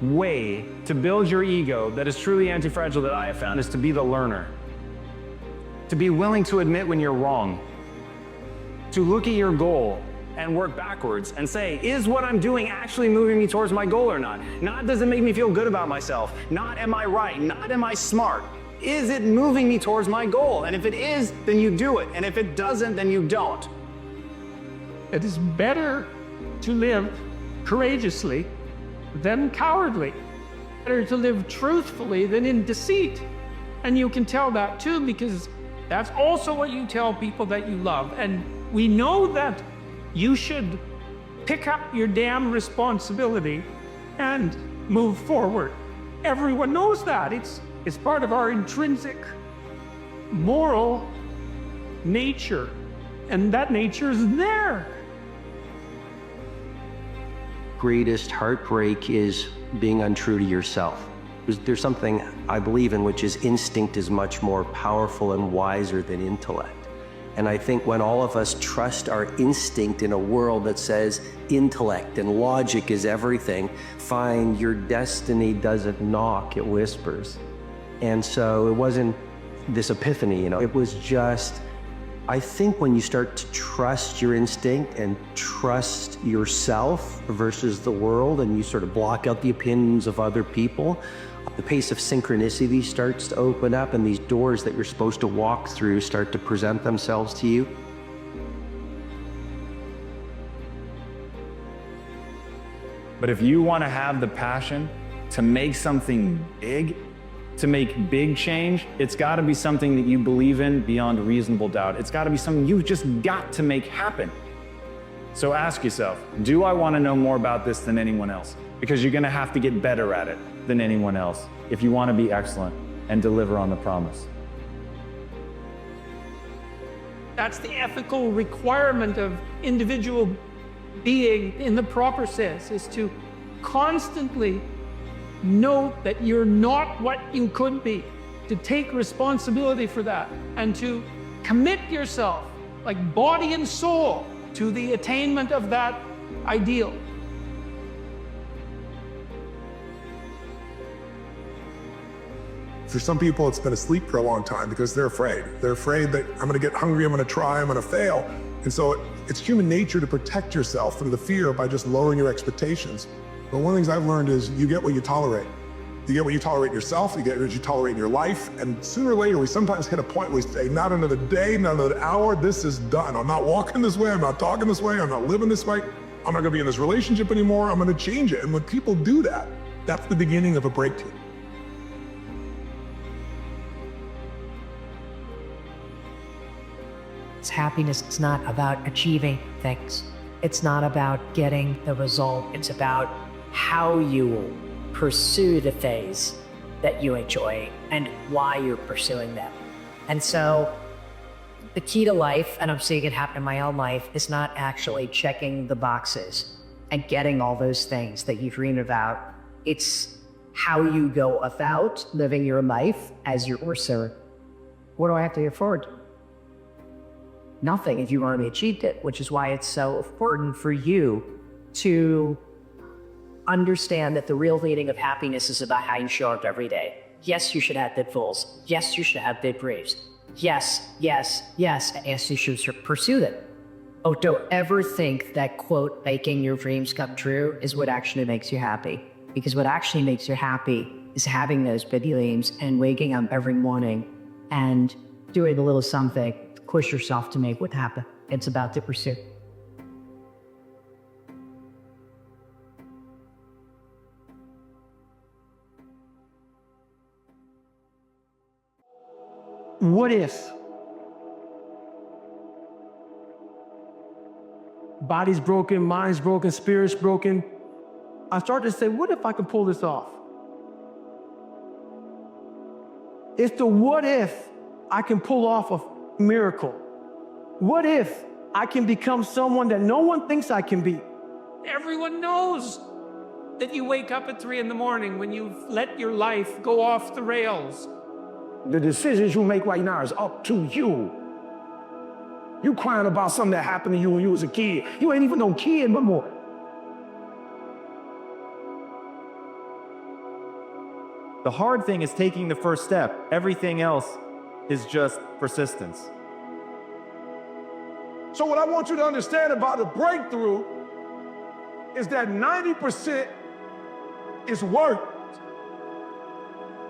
way to build your ego that is truly anti-fragile that I have found is to be the learner. To be willing to admit when you're wrong. To look at your goal and work backwards and say, is what I'm doing actually moving me towards my goal or not? Not does it make me feel good about myself? Not am I right? Not am I smart? Is it moving me towards my goal? And if it is, then you do it. And if it doesn't, then you don't. It is better to live courageously than cowardly. Better to live truthfully than in deceit. And you can tell that too, because that's also what you tell people that you love. And we know that you should pick up your damn responsibility and move forward. Everyone knows that. It's part of our intrinsic moral nature, and that nature is there. Greatest heartbreak is being untrue to yourself. There's something I believe in, which is instinct is much more powerful and wiser than intellect. And I think when all of us trust our instinct in a world that says intellect and logic is everything, fine, your destiny doesn't knock, it whispers. And so it wasn't this epiphany, it was just, I think when you start to trust your instinct and trust yourself versus the world, and you sort of block out the opinions of other people, the pace of synchronicity starts to open up, and these doors that you're supposed to walk through start to present themselves to you. But if you want to have the passion to make something big, to make big change, it's got to be something that you believe in beyond reasonable doubt. It's got to be something you've just got to make happen. So ask yourself, do I want to know more about this than anyone else? Because you're going to have to get better at it than anyone else if you want to be excellent and deliver on the promise. That's the ethical requirement of individual being in the proper sense, is to constantly note that you're not what you could be, to take responsibility for that, and to commit yourself, like body and soul, to the attainment of that ideal. For some people, it's been asleep for a long time because they're afraid. They're afraid that I'm gonna get hungry, I'm gonna try, I'm gonna fail. And so it's human nature to protect yourself from the fear by just lowering your expectations. But one of the things I've learned is you get what you tolerate. You get what you tolerate in yourself, you get what you tolerate in your life, and sooner or later, we sometimes hit a point where we say, not another day, not another hour, this is done. I'm not walking this way, I'm not talking this way, I'm not living this way, I'm not gonna be in this relationship anymore, I'm gonna change it. And when people do that, that's the beginning of a breakthrough. Happiness is not about achieving things. It's not about getting the result. It's about how you pursue the things that you enjoy and why you're pursuing them. And so the key to life, and I'm seeing it happen in my own life, is not actually checking the boxes and getting all those things that you dream about. It's how you go about living your life as your Ursula. What do I have to look forward to? Nothing if you've already achieved it, which is why it's so important for you to understand that the real meaning of happiness is about how you show up every day. Yes, you should have big goals. Yes, you should have big dreams. Yes, yes, yes, and yes, you should pursue them. Oh, don't ever think that, quote, making your dreams come true is what actually makes you happy. Because what actually makes you happy is having those big dreams and waking up every morning and doing a little something. Push yourself to make what happen. It's about to pursue. What if? Body's broken, mind's broken, spirit's broken. I start to say, what if I can pull this off? It's the what if I can pull off a miracle. What if I can become someone that no one thinks I can be? Everyone knows that you wake up at 3 in the morning when you've let your life go off the rails. The decisions you make right now is up to you. You crying about something that happened to you when you was a kid. You ain't even no kid no more. The hard thing is taking the first step. Everything else is just persistence. So what I want you to understand about the breakthrough is that 90% is work,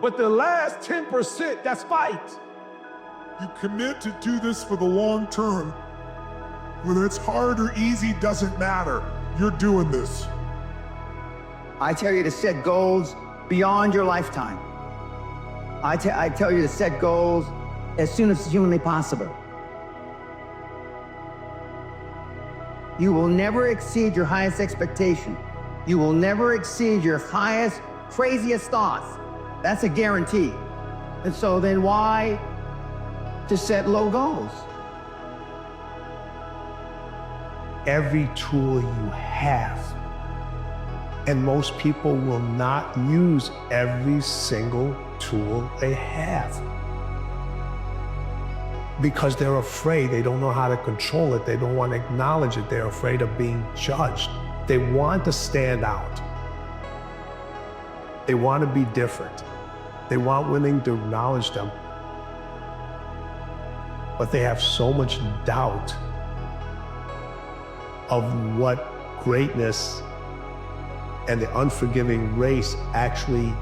but the last 10%, that's fight. You commit to do this for the long term. Whether it's hard or easy doesn't matter. You're doing this. I tell you to set goals beyond your lifetime. I tell you to set goals as soon as humanly possible. You will never exceed your highest expectation. You will never exceed your highest, craziest thoughts. That's a guarantee. And so then why to set low goals? Every tool you have, and most people will not use every single tool they have. Because they're afraid, they don't know how to control it, they don't want to acknowledge it, they're afraid of being judged. They want to stand out. They want to be different. They want women to acknowledge them. But they have so much doubt of what greatness and the unforgiving race actually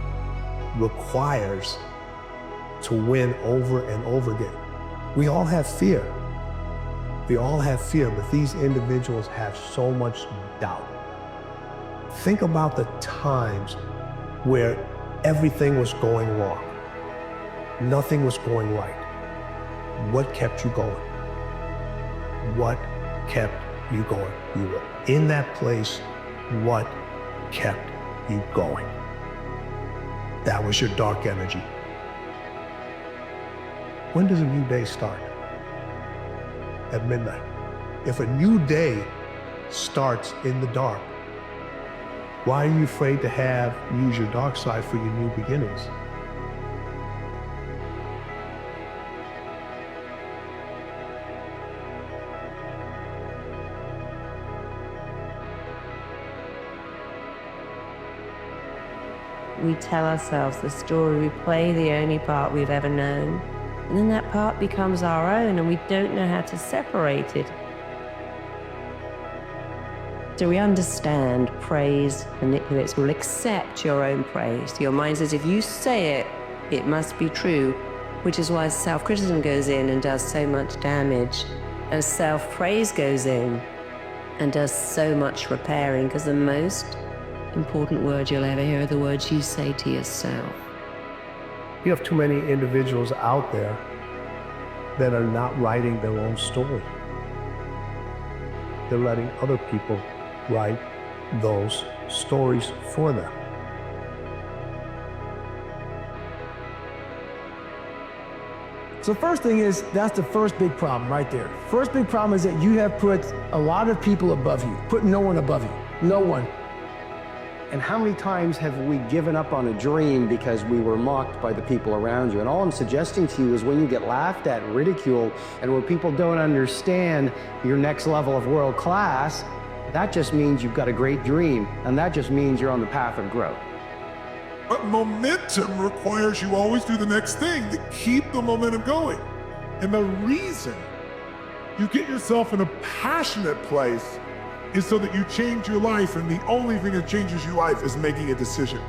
requires to win over and over again. We all have fear. We all have fear, but these individuals have so much doubt. Think about the times where everything was going wrong. Nothing was going right. What kept you going? What kept you going? You were in that place. What kept you going? That was your dark energy. When does a new day start? at midnight. If a new day starts in the dark, why are you afraid to use your dark side for your new beginnings? We tell ourselves the story, we play the only part we've ever known, and then that part becomes our own and we don't know how to separate it. So we understand praise manipulates, will accept your own praise. Your mind says if you say it, it must be true, which is why self-criticism goes in and does so much damage, and self-praise goes in and does so much repairing, because the most important words you'll ever hear are the words you say to yourself. You have too many individuals out there that are not writing their own story. They're letting other people write those stories for them. So first thing is, that's the first big problem right there. First big problem is that you have put a lot of people above you, put no one above you, no one. And how many times have we given up on a dream because we were mocked by the people around you? And all I'm suggesting to you is when you get laughed at, ridiculed, and when people don't understand your next level of world class, that just means you've got a great dream, and that just means you're on the path of growth. But momentum requires you always do the next thing to keep the momentum going. And the reason you get yourself in a passionate place is so that you change your life, and the only thing that changes your life is making a decision.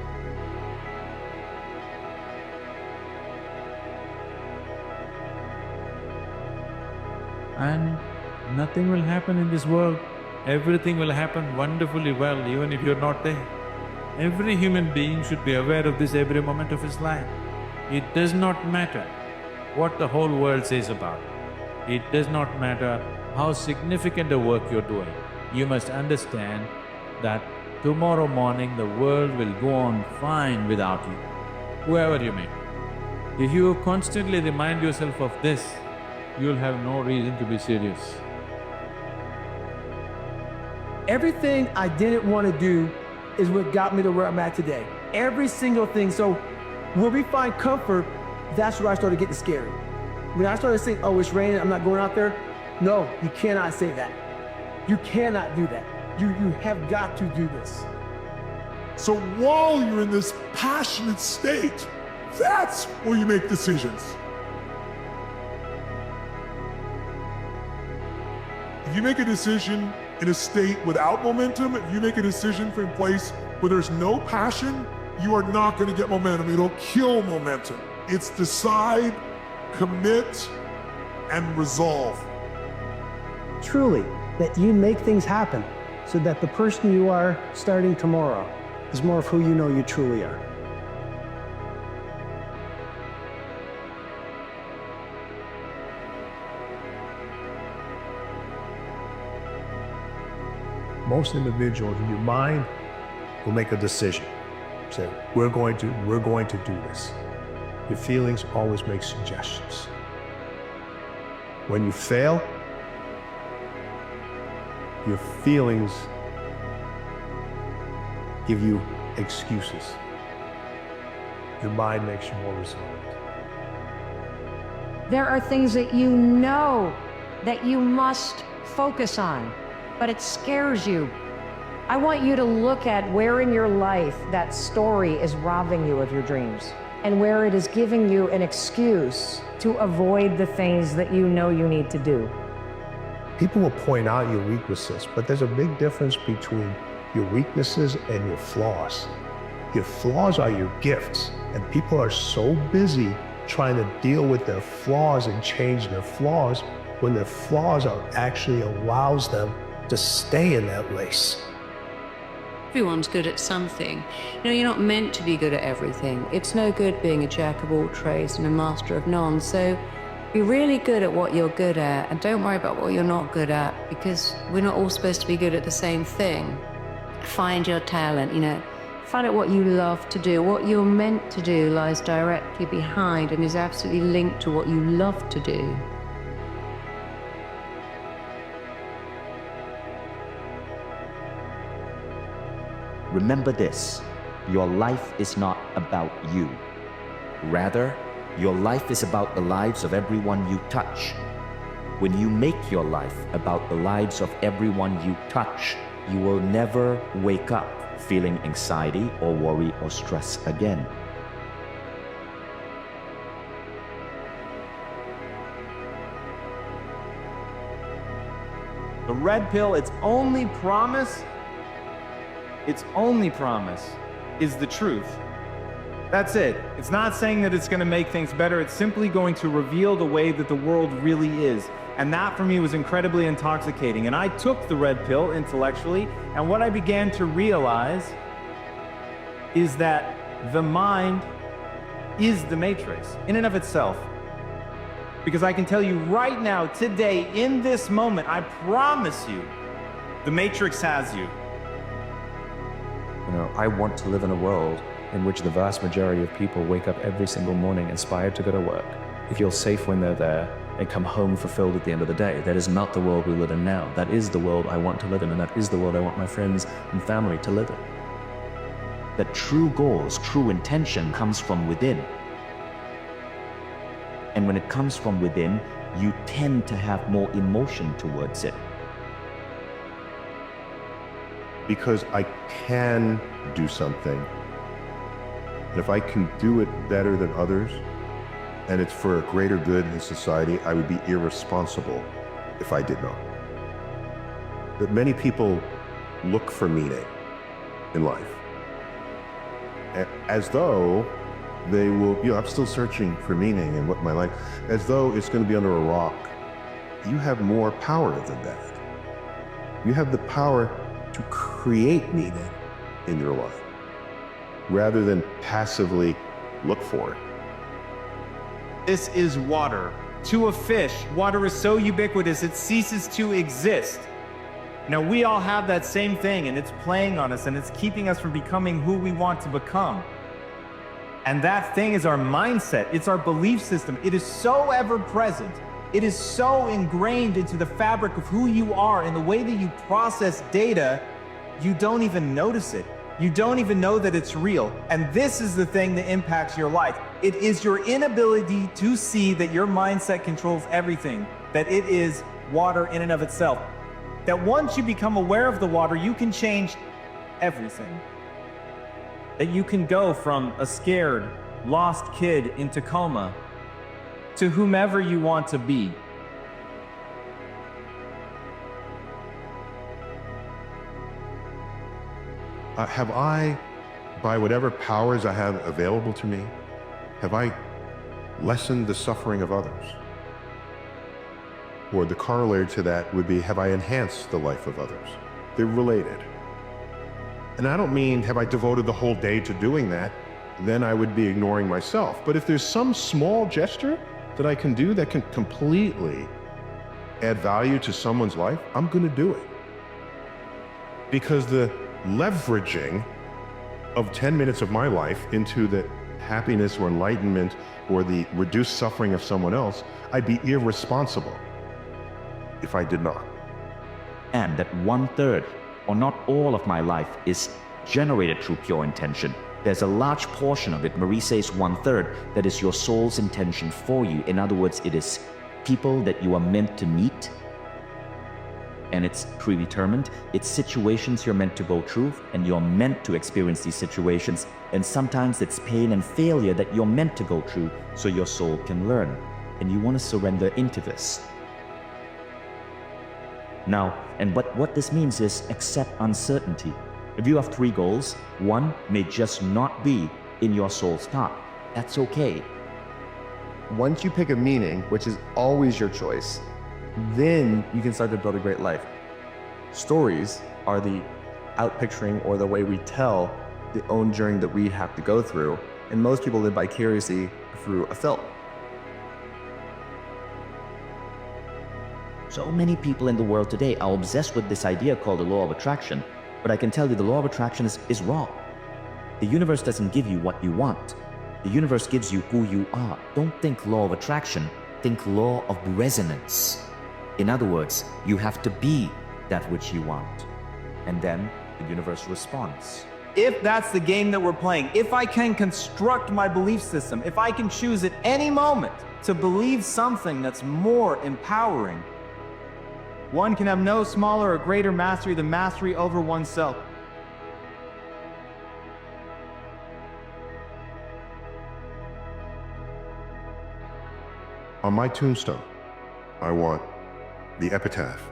And nothing will happen in this world. Everything will happen wonderfully well, even if you're not there. Every human being should be aware of this every moment of his life. It does not matter what the whole world says about it. It does not matter how significant a work you're doing. You must understand that tomorrow morning the world will go on fine without you, whoever you may be. If you constantly remind yourself of this, you'll have no reason to be serious. Everything I didn't want to do is what got me to where I'm at today. Every single thing. So where we find comfort, that's where I started getting scary. When I started saying, oh, it's raining, I'm not going out there. No, you cannot say that. You cannot do that. You have got to do this. So while you're in this passionate state, that's where you make decisions. If you make a decision in a state without momentum, if you make a decision from a place where there's no passion, you are not going to get momentum. It'll kill momentum. It's decide, commit, and resolve. Truly, that you make things happen so that the person you are starting tomorrow is more of who you know you truly are. Most individuals, your mind will make a decision. Say, we're going to do this. Your feelings always make suggestions. When you fail, your feelings give you excuses. Your mind makes you more resilient. There are things that you know that you must focus on, but it scares you. I want you to look at where in your life that story is robbing you of your dreams, and where it is giving you an excuse to avoid the things that you know you need to do. People will point out your weaknesses, but there's a big difference between your weaknesses and your flaws. Your flaws are your gifts, and people are so busy trying to deal with their flaws and change their flaws when their flaws are actually allows them to stay in that race. Everyone's good at something. You know, you're not meant to be good at everything. It's no good being a jack of all trades and a master of none. So be really good at what you're good at, and don't worry about what you're not good at, because we're not all supposed to be good at the same thing. Find your talent, find out what you love to do. What you're meant to do lies directly behind and is absolutely linked to what you love to do. remember this: your life is not about you. Rather, your life is about the lives of everyone you touch. When you make your life about the lives of everyone you touch, you will never wake up feeling anxiety or worry or stress again. The red pill, its only promise is the truth. That's it. It's not saying that it's going to make things better. It's simply going to reveal the way that the world really is. And that for me was incredibly intoxicating. And I took the red pill intellectually, and what I began to realize is that the mind is the matrix in and of itself. Because I can tell you right now, today, in this moment, I promise you, the matrix has you. You know, I want to live in a world in which the vast majority of people wake up every single morning inspired to go to work. They feel safe when they're there and come home fulfilled at the end of the day. That is not the world we live in now. That is the world I want to live in, and that is the world I want my friends and family to live in. That true goals, true intention comes from within. And when it comes from within, you tend to have more emotion towards it. Because I can do something. And if I can do it better than others, and it's for a greater good in society, I would be irresponsible if I did not. But many people look for meaning in life, as though they will, I'm still searching for meaning in what my life, as though it's going to be under a rock. You have more power than that. You have the power to create meaning in your life, rather than passively look for it. This is water. To a fish, water is so ubiquitous it ceases to exist. Now, we all have that same thing, and it's playing on us, and it's keeping us from becoming who we want to become. And that thing is our mindset. It's our belief system. It is so ever present. It is so ingrained into the fabric of who you are and the way that you process data, you don't even notice it. You don't even know that it's real. And this is the thing that impacts your life. It is your inability to see that your mindset controls everything, that it is water in and of itself. That once you become aware of the water, you can change everything. That you can go from a scared, lost kid in Tacoma to whomever you want to be. Have I, by whatever powers I have available to me, have I lessened the suffering of others? Or the corollary to that would be, have I enhanced the life of others? They're related. And I don't mean, have I devoted the whole day to doing that? Then I would be ignoring myself. But if there's some small gesture that I can do that can completely add value to someone's life, I'm going to do it. Because the leveraging of 10 minutes of my life into the happiness or enlightenment or the reduced suffering of someone else, I'd be irresponsible if I did not. And that 1/3, or not all of my life, is generated through pure intention. There's a large portion of it, Marie says 1/3, that is your soul's intention for you. In other words, it is people that you are meant to meet, and it's predetermined. It's situations you're meant to go through, and you're meant to experience these situations. And sometimes it's pain and failure that you're meant to go through so your soul can learn. And you want to surrender into this. Now, and what this means is accept uncertainty. If you have 3 goals, one may just not be in your soul's top. That's okay. Once you pick a meaning, which is always your choice, then you can start to build a great life. Stories are the outpicturing or the way we tell the own journey that we have to go through, and most people live vicariously through a film. So many people in the world today are obsessed with this idea called the law of attraction, but I can tell you the law of attraction is wrong. The universe doesn't give you what you want. The universe gives you who you are. Don't think law of attraction, think law of resonance. In other words, you have to be that which you want, and then the universe responds. if that's the game that we're playing, if I can construct my belief system, if I can choose at any moment to believe something that's more empowering, one can have no smaller or greater mastery than mastery over oneself. On my tombstone, I want the epitaph,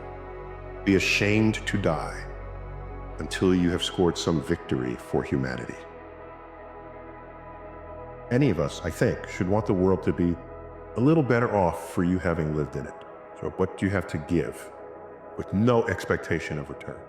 "Be ashamed to die until you have scored some victory for humanity." Any of us, I think, should want the world to be a little better off for you having lived in it. So what do you have to give with no expectation of return?